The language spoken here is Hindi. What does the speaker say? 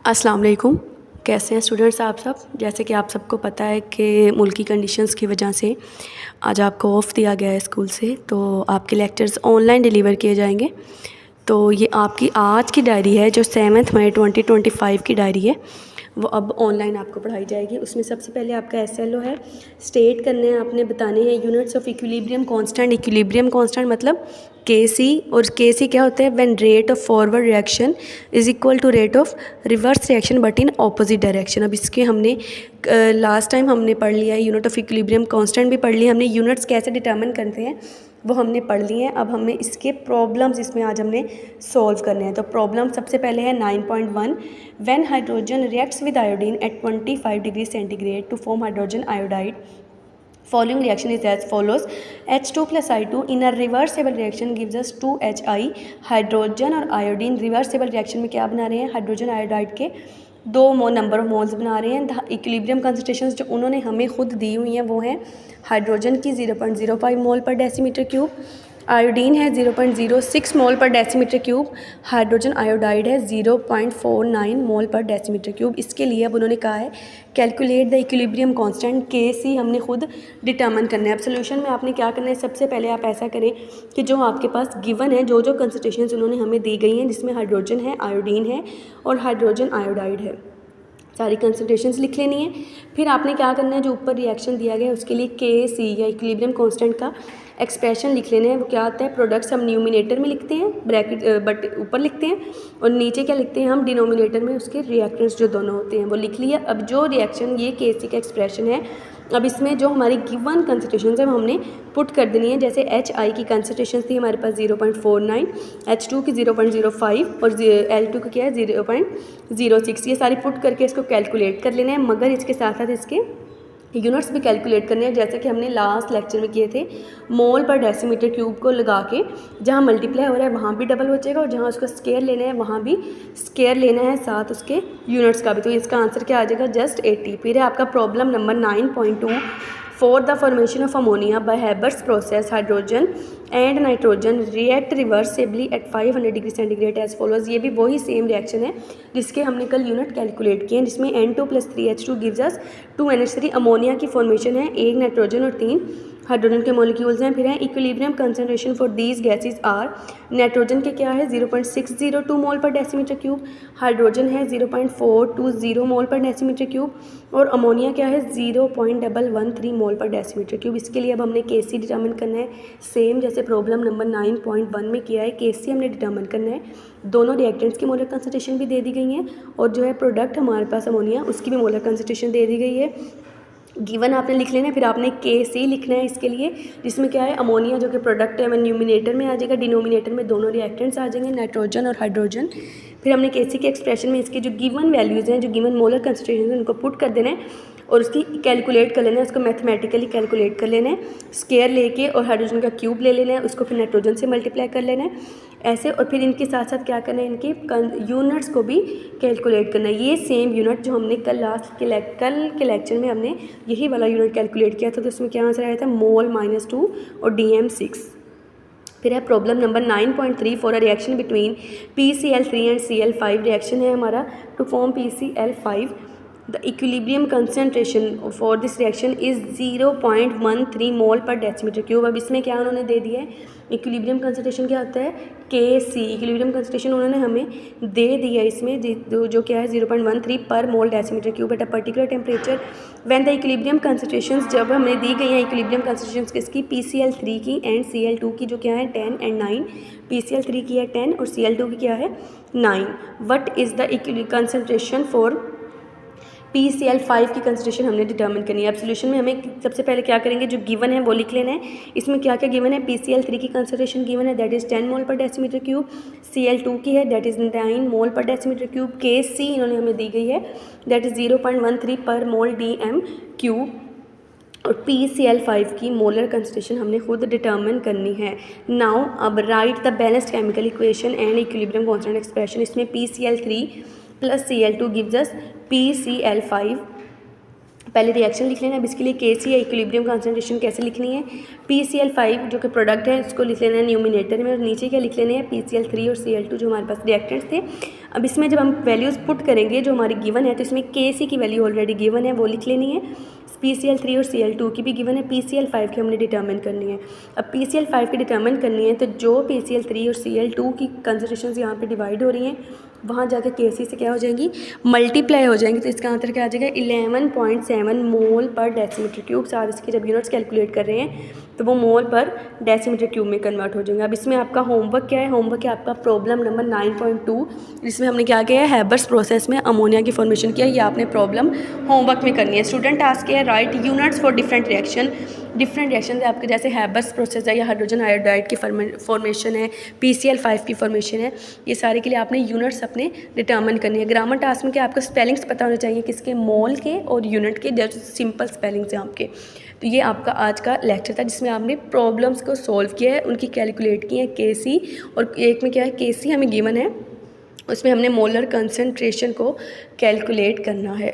अस्सलाम वालेकुम। कैसे हैं स्टूडेंट्स आप सब। जैसे कि आप सबको पता है कि मुल्की कंडीशंस की वजह से आज आपको ऑफ़ दिया गया है स्कूल से, तो आपके लेक्चर्स ऑनलाइन डिलीवर किए जाएंगे। तो ये आपकी आज की डायरी है जो 7 मई 2025 की डायरी है, वो अब ऑनलाइन आपको पढ़ाई जाएगी। उसमें सबसे पहले आपका SLO है, स्टेट करने हैं आपने, बताने हैं units of equilibrium constant. Equilibrium constant मतलब KC, और KC क्या होता है, when rate of forward reaction is equal to rate of reverse reaction but in opposite direction. अब इसके हमने लास्ट टाइम हमने पढ़ लिया है, यूनिट ऑफ इक्विलिब्रियम कांस्टेंट भी पढ़ लिया हमने, यूनिट्स कैसे डिटर्मिन करते हैं वो हमने पढ़ लिए हैं। अब हमने इसके प्रॉब्लम्स इसमें आज हमने सॉल्व करने हैं। तो प्रॉब्लम सबसे पहले है 9.1, when hydrogen reacts with iodine at 25 degree centigrade to form hydrogen iodide, following reaction is as follows: H2 plus I2 in a reversible reaction gives us 2HI। Hydrogen और आयोडीन रिवर्सेबल रिएक्शन में क्या बना रहे हैं, हाइड्रोजन आयोडाइड के दो नंबर ऑफ मोल्स बना रहे हैं। इक्विलिब्रियम कंसंट्रेशंस जो उन्होंने हमें खुद दी हुई हैं वो हैं हाइड्रोजन की 0.05 मोल पर डेसीमीटर क्यूब, आयोडीन है 0.06 मोल per decimetre cube, hydrogen iodide है 0.49 मोल पर डेसीमीटर क्यूब। इसके लिए अब उन्होंने कहा है calculate the equilibrium constant KC हमने खुद डिटर्मिन करना है। अब सोल्यूशन में आपने क्या करना है, सबसे पहले आप ऐसा करें कि जो आपके पास गिवन है, जो कंसंट्रेशंस उन्होंने हमें दी गई हैं जिसमें हाइड्रोजन है, आयोडीन है और हाइड्रोजन आयोडाइड है, सारी कंसंट्रेशंस लिख लेनी है। फिर आपने क्या करना है, जो ऊपर रिएक्शन दिया गया है उसके लिए KC या इक्विलिब्रियम कांस्टेंट का एक्सप्रेशन लिख लेना है। वो क्या आता है, प्रोडक्ट्स हम न्यूमिनेटर में लिखते हैं, ब्रैकेट बट ऊपर लिखते हैं, और नीचे क्या लिखते हैं हम, डिनोमिनेटर में उसके रिएक्टेंट्स जो दोनों होते हैं वो लिख लिया। अब जो रिएक्शन ये KC का एक्सप्रेशन है, अब इसमें जो हमारी गिवन कंसंट्रेशन है वो हमने पुट कर देनी है। जैसे HI की कंसंट्रेशन थी हमारे पास 0.49, H2 की 0.05 और L2 की क्या है 0.06। ये सारी पुट करके इसको कैलकुलेट कर लेना है, मगर इसके साथ साथ इसके यूनिट्स भी कैलकुलेट करने हैं, जैसे कि हमने लास्ट लेक्चर में किए थे। मोल पर डेसीमीटर क्यूब को लगा के जहाँ मल्टीप्लाई हो रहा है वहाँ भी डबल हो जाएगा, और जहाँ उसका स्केयर लेना है वहाँ भी स्केयर लेना है, साथ उसके यूनिट्स का भी। तो इसका आंसर क्या आ जाएगा, जस्ट 80। फिर है आपका problem number 9.2, for the formation of ammonia by Haber's process hydrogen and nitrogen react reversibly at 500 degree centigrade as follows. ये भी वही सेम रिएक्शन है जिसके हमने कल यूनिट कैलकुलेट किए हैं, जिसमें N2 + 3H2 gives us 2NH3। Ammonia की फॉर्मेशन है, 1 नाइट्रोजन और 3 हाइड्रोजन के मॉलिक्यूल्स हैं। फिर है equilibrium concentration for these gases are, nitrogen के क्या है 0.602 मोल पर डेसीमीटर क्यूब, हाइड्रोजन है 0.420 मोल पर डेसीमीटर क्यूब, और अमोनिया क्या है 0.113 मोल पर डेसीमीटर क्यूब। इसके लिए अब हमने KC डिटर्मिन करना है, सेम जैसे प्रॉब्लम नंबर 9.1 में किया है। KC हमने डिटर्मिन करना है, दोनों रिएक्टेंट्स की मोलर कंसंट्रेशन भी दे दी गई है, और जो है प्रोडक्ट हमारे पास अमोनिया उसकी भी मोलर कंसंट्रेशन दे दी गई है। गिवन आपने लिख लेना है, फिर आपने KC लिखना है इसके लिए, जिसमें क्या है अमोनिया जो कि प्रोडक्ट है वह न्यूमिनेटर में आ जाएगा, डिनोमिनेटर में दोनों रिएक्टेंट्स आ जाएंगे, नाइट्रोजन और हाइड्रोजन। फिर हमने KC के एक्सप्रेशन में इसके जो गिवन वैल्यूज़ हैं, जो गिवन मोलर कंसंट्रेशन है उनको पुट कर देना है और उसकी कैलकुलेट कर लेना है, उसको मैथमेटिकली कैलकुलेट कर लेना है, स्केयर लेके, और हाइड्रोजन का क्यूब ले लेना है, उसको फिर नाइट्रोजन से मल्टीप्लाई कर लेना है ऐसे। और फिर इनके साथ साथ क्या करना है, इनके यूनिट्स को भी कैलकुलेट करना है। ये सेम यूनिट जो हमने कल कल के लेक्चर में हमने यही वाला यूनिट कैलकुलेट किया था, तो उसमें क्या आंसर आया था, मोल -2 और DM6। फिर है problem number 9.3, for a reaction between PCl3 and Cl5। Reaction है हमारा to form PCl5, the equilibrium concentration for this reaction is 0.13 mole per decimetre cube. अब इसमें क्या उन्होंने दे दिया है, इक्विलिब्रियम कंसंट्रेशन क्या होता है KC, इक्विलिब्रियम कंसंट्रेशन उन्होंने हमें दे दिया है इसमें, जो क्या है 0.13 पर mole decimetre cube at a particular temperature when the equilibrium concentrations, जब हमें दी गई हैं इक्विलिब्रियम कंसंट्रेशंस किसकी, PCl3 की एंड Cl2 की, जो क्या है 10 एंड 9। PCl3 की है 10 और Cl2 की क्या है 9। What is the concentration for PCl5 की कंसंट्रेशन हमने डिटर्मिन करनी है। अब सोल्यूशन में हमें सबसे पहले क्या करेंगे, जो गिवन है वो लिख लेना है। इसमें क्या क्या गिवन है, PCl3 की कंसंट्रेशन गिवन है, that is 10 mole per decimetre cube, Cl2 की है that is 9 mole per decimetre cube, KC इन्होंने हमें दी गई है दैट इज़ 0.13 पर मोल DM क्यूब, और PCl5 की मोलर कंसंट्रेशन हमने खुद डिटर्मिन करनी है। नाउ अब right the balanced chemical equation and equilibrium constant expression. इसमें PCl3 + Cl2 gives us PCl5 पहले रिएक्शन लिख लेना है। अब इसके लिए KC या इक्विलिब्रियम कंसंट्रेशन कैसे लिखनी है, PCl5 जो कि प्रोडक्ट है इसको लिख लेना है न्यूमिनेटर में, और नीचे क्या लिख लेने हैं PCl3 और Cl2 जो हमारे पास रिएक्टेंट्स थे। अब इसमें जब हम वैल्यूज़ पुट करेंगे जो हमारी गिवन है, तो इसमें KC की वैल्यू ऑलरेडी गिवन है वो लिख लेनी है, PCl3 और Cl2 की भी गिवन है, PCl5 की हमने डिटर्मिन करनी है। अब PCl5 की डिटर्मिन करनी है तो जो PCl3 और Cl2 की कंसंट्रेशन यहाँ पे डिवाइड हो रही हैं वहाँ जाकर KC से क्या हो जाएंगी, मल्टीप्लाई हो जाएंगी। तो इसका आंसर क्या आ जाएगा, 11.7 मोल पर डेसीमीटर क्यूब। साथ इसके जब यूनिट्स कैलकुलेट कर रहे हैं तो वो मोल पर डेसीमीटर क्यूब में कन्वर्ट हो जाएंगे। अब इसमें आपका होमवर्क क्या है, होमवर्क है आपका प्रॉब्लम नंबर 9.2, जिसमें हमने क्या किया है, हैबर्स प्रोसेस में अमोनिया की फॉर्मेशन किया। ये आपने प्रॉब्लम होमवर्क में करनी है। स्टूडेंट टास्क है right units for different reaction. Different reaction है आपके, जैसे हैबर्स प्रोसेस है या हाइड्रोजन आयोडाइड की फॉर्मेशन है, PCl5 की फॉर्मेशन है, ये सारे के लिए आपने यूनिट्स अपने डिटर्मिन करनी है। ग्रामर टास्क में क्या आपको स्पेलिंग्स पता होने चाहिए किसके, मोल के और यूनिट के, जैसे सिंपल स्पेलिंग्स हैं आपके। तो ये आपका आज का लेक्चर था जिसमें आपने प्रॉब्लम्स को सॉल्व किया है, उनकी कैलकुलेट की है KC, और एक में क्या है KC हमें गिवन है, उसमें हमने मोलर कंसंट्रेशन को कैलकुलेट करना है।